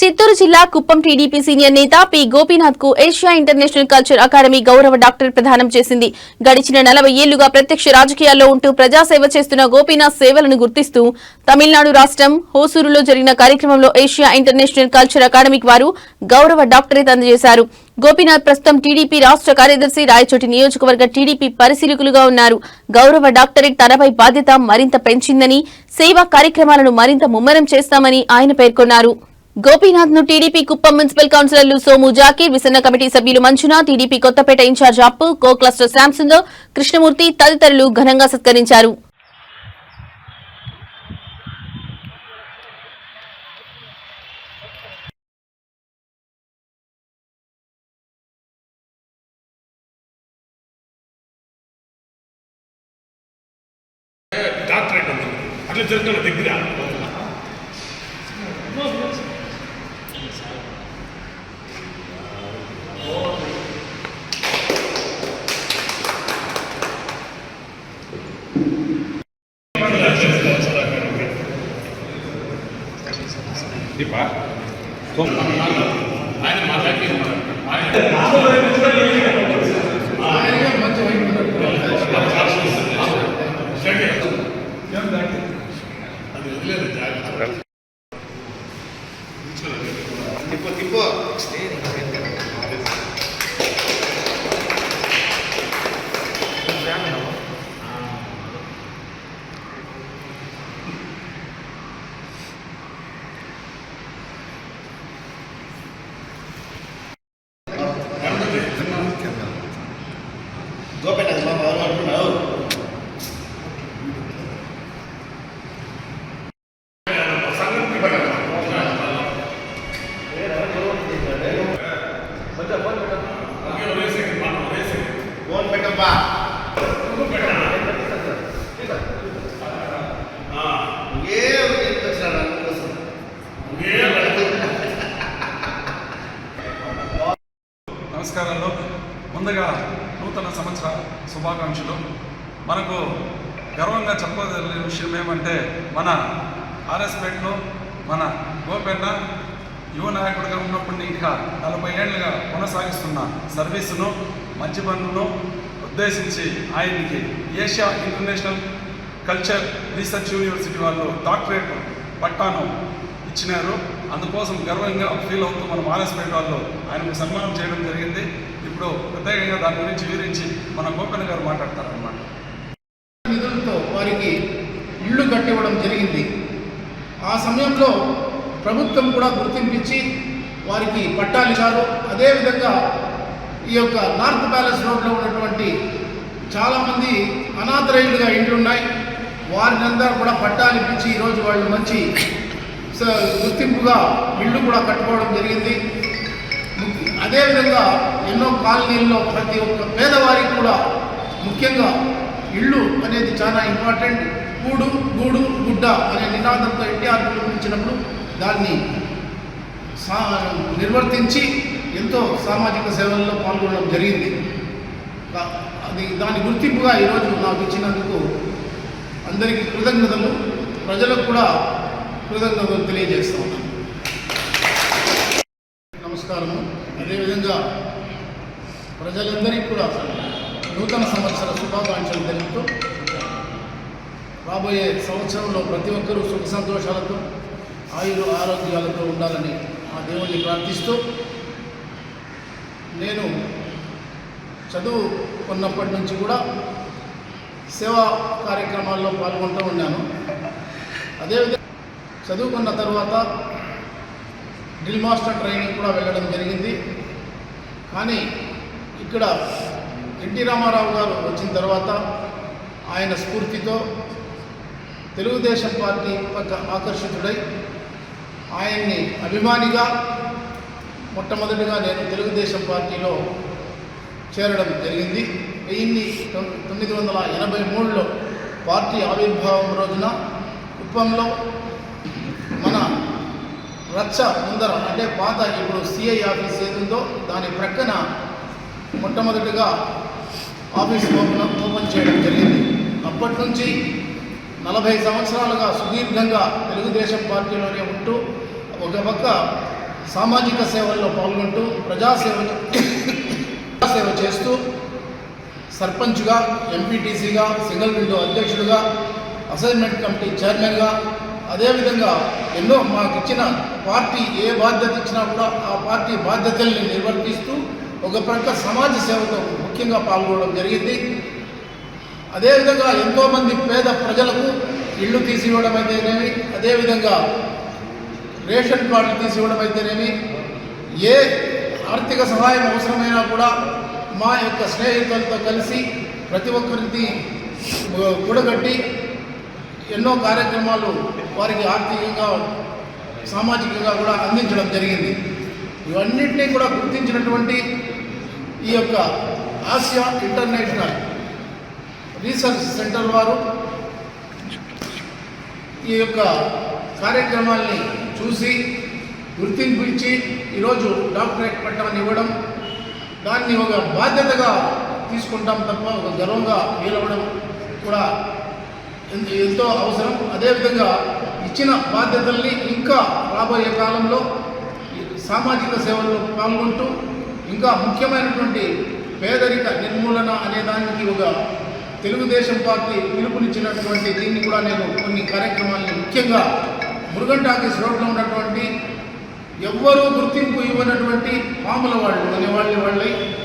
చిత్తూరు జిల్లా Kuppam TDP senior నేత P Gopinath కు ఏషియా ఇంటర్నేషనల్ కల్చర్ అకాడమీ గౌరవ డాక్టరేట్ ప్రదానం చేసింది. గడిచిన 40 ఏళ్లుగా ప్రత్యక్ష రాజకీయాల్లో ఉంటూ ప్రజాసేవ చేస్తున్న గోపీనాథ్ సేవలను గుర్తిస్తూ తమిళనాడు రాష్ట్రం హోసూరులో జరిగిన కార్యక్రమంలో ఏషియా ఇంటర్నేషనల్ కల్చర్ అకాడమీ వారు గౌరవ డాక్టరేట్ అందజేశారు. గోపీనాథ్ ప్రస్తుతం టీడీపీ రాష్ట్ర కార్యదర్శి, రాయచోటి నియోజకవర్గ టీడీపీ పరిశీలకులుగా ఉన్నారు. గౌరవ డాక్టరేట్ తనపై బాధ్యత మరింత పెంచిందని, సేవా కార్యక్రమాలను మరింత ముమ్మరం చేస్తామని ఆయన పేర్కొన్నారు. గోపీనాథ్ ను టీడీపీ కుప్పం మున్సిపల్ కౌన్సిలర్లు సోము జాకీర్, విసన్న కమిటీ సభ్యులు మంజునాథ్, టీడీపీ కొత్తపేట ఇన్ఛార్జ్ అప్పు, కో క్లస్టర్ శాంసుందర్, కృష్ణమూర్తి తదితరులు ఘనంగా సత్కరించారు. నమస్కారాలు. ముందుగా నూతన సంవత్సర శుభాకాంక్షలు. మనకు గర్వంగా చెప్పదగిన విషయం ఏమంటే, మన ఆర్ఎస్పేటలో మన గోపెన్న యువ నాయకుడిగా ఉన్నప్పటినీ ఇంకా 40 ఏళ్లుగా కొనసాగిస్తున్న సర్వీసును, మంచి పనులను ఉద్దేశించి ఆయనకి Asia international culture research university వాళ్ళు డాక్టరేట్ పట్టాను ఇచ్చినారు. అందుకోసం గర్వంగా ఫీల్ అవుతూ మనం ఆర్ఎస్పేట వాళ్ళు ఆయనకు సన్మానం చేయడం జరిగింది. ఇప్పుడు ప్రత్యేకంగా దాని గురించి వివరించి మన గోపెన్న గారు మాట్లాడతారన్నమాట. నిధులతో వారికి ఇళ్ళు కట్టివ్వడం జరిగింది. ఆ సమయంలో ప్రభుత్వం కూడా గుర్తింపించి వారికి పట్టాలు ఇచ్చారు. అదేవిధంగా ఈ యొక్క నార్త్ ప్యాలెస్ రోడ్లో ఉన్నటువంటి చాలామంది అనాథరయులుగా ఇండ్లు ఉన్నాయి. వారిని అందరూ కూడా పట్టాలు ఇప్పించి ఈరోజు వాళ్ళు మంచి గుర్తింపుగా ఇళ్ళు కూడా కట్టుకోవడం జరిగింది. అదేవిధంగా ఎన్నో కాలనీల్లో ప్రతి ఒక్క పేదవారికి కూడా ముఖ్యంగా ఇళ్ళు అనేది చాలా ఇంపార్టెంట్. కూడు గూడు గుడ్డ అనే నినాదంతో ఎన్టీఆర్ పిలుపునిచ్చినప్పుడు దాన్ని నిర్వర్తించి ఎంతో సామాజిక సేవల్లో పాల్గొనడం జరిగింది. దాని గుర్తింపుగా ఈరోజు నాకు ఇచ్చినందుకు అందరికీ కృతజ్ఞతలు, ప్రజలకు కూడా కృతజ్ఞతలు తెలియజేస్తూ ఉన్నాను. నమస్కారము. అదేవిధంగా ప్రజలందరికీ కూడా నూతన సంవత్సర శుభాకాంక్షలు తెలుపుతూ, రాబోయే సంవత్సరంలో ప్రతి ఒక్కరూ సుఖ సంతోషాలతో ఆరోగ్యాలతో ఉండాలని ఆ దేవుణ్ణి ప్రార్థిస్తూ, నేను చదువుకున్నప్పటి నుంచి కూడా సేవా కార్యక్రమాల్లో పాల్గొంటూ ఉన్నాను. అదేవిధంగా చదువుకున్న తర్వాత డ్రిల్ మాస్టర్ ట్రైనింగ్ కూడా వెళ్ళడం జరిగింది. కానీ ఇక్కడ ఎన్టీ రామారావు గారు వచ్చిన తర్వాత ఆయన స్ఫూర్తితో తెలుగుదేశం పార్టీ పట్ల ఆకర్షితుడై ఆయన్ని అభిమానిగా మొట్టమొదటిగా నేను తెలుగుదేశం పార్టీలో చేరడం జరిగింది. 1983లో పార్టీ ఆవిర్భావం రోజున కుప్పంలో మన రచ్చ ముందర, అంటే పాత ఇప్పుడు సిఐ ఆఫీస్ ఏదుందో దాని ప్రక్కన మొట్టమొదటిగా ఆఫీస్ ఓపెన్ చేయడం జరిగింది. అప్పటి నుంచి 40 సంవత్సరాలుగా సుదీర్ఘంగా తెలుగుదేశం పార్టీలోనే ఉంటూ ఒక పక్క సామాజిక సేవల్లో పాల్గొంటూ ప్రజాసేవ చేస్తూ సర్పంచ్గా, ఎంపీటీసీగా, సింగిల్ విండో అధ్యక్షుడిగా, అసైన్మెంట్ కమిటీ చైర్మన్గా, అదేవిధంగా ఎన్నో మాకు ఇచ్చిన పార్టీ ఏ బాధ్యత ఇచ్చినా కూడా ఆ పార్టీ బాధ్యతల్ని నిర్వర్తిస్తూ ఒక ప్రక్క సమాజ సేవతో ముఖ్యంగా పాల్గొనడం జరిగింది. అదేవిధంగా ఎంతోమంది పేద ప్రజలకు ఇళ్ళు తీసివ్వడం అయితేనేమి, అదేవిధంగా రేషన్ కార్డులు తీసివ్వడం అయితేనేమి, ఏ ఆర్థిక సహాయం అవసరమైనా కూడా మా యొక్క స్నేహితులతో కలిసి ప్రతి ఒక్కరికి కూడగట్టి ఎన్నో కార్యక్రమాలు వారికి ఆర్థికంగా, సామాజికంగా కూడా అందించడం జరిగింది. ఇవన్నింటినీ కూడా గుర్తించినటువంటి ఈ యొక్క ఆసియా ఇంటర్నేషనల్ రీసెర్చ్ సెంటర్ వారు ఈ యొక్క కార్యక్రమాల్ని చూసి గుర్తింపు ఇచ్చి ఈరోజు డాక్టరేట్ పట్టాన్ని ఇవ్వడం, దాన్ని ఒక బాధ్యతగా తీసుకుంటాం తప్ప ఒక గర్వంగా ఫీల్ అవ్వడం కూడా ఎంతో అవసరం. అదేవిధంగా ఇచ్చిన బాధ్యతల్ని ఇంకా రాబోయే కాలంలో సామాజిక సేవల్లో పాల్గొంటూ ఇంకా ముఖ్యమైనటువంటి పేదరిక నిర్మూలన అనే దానికి ఒక తెలుగుదేశం పార్టీ పిలుపునిచ్చినటువంటి దీన్ని కూడా నేను కొన్ని కార్యక్రమాలని ముఖ్యంగా మురుగన్ టాకీస్ రోడ్లో ఉన్నటువంటి ఎవ్వరూ గుర్తింపు ఇవ్వనటువంటి పాముల వాళ్ళు అనే వాళ్ళ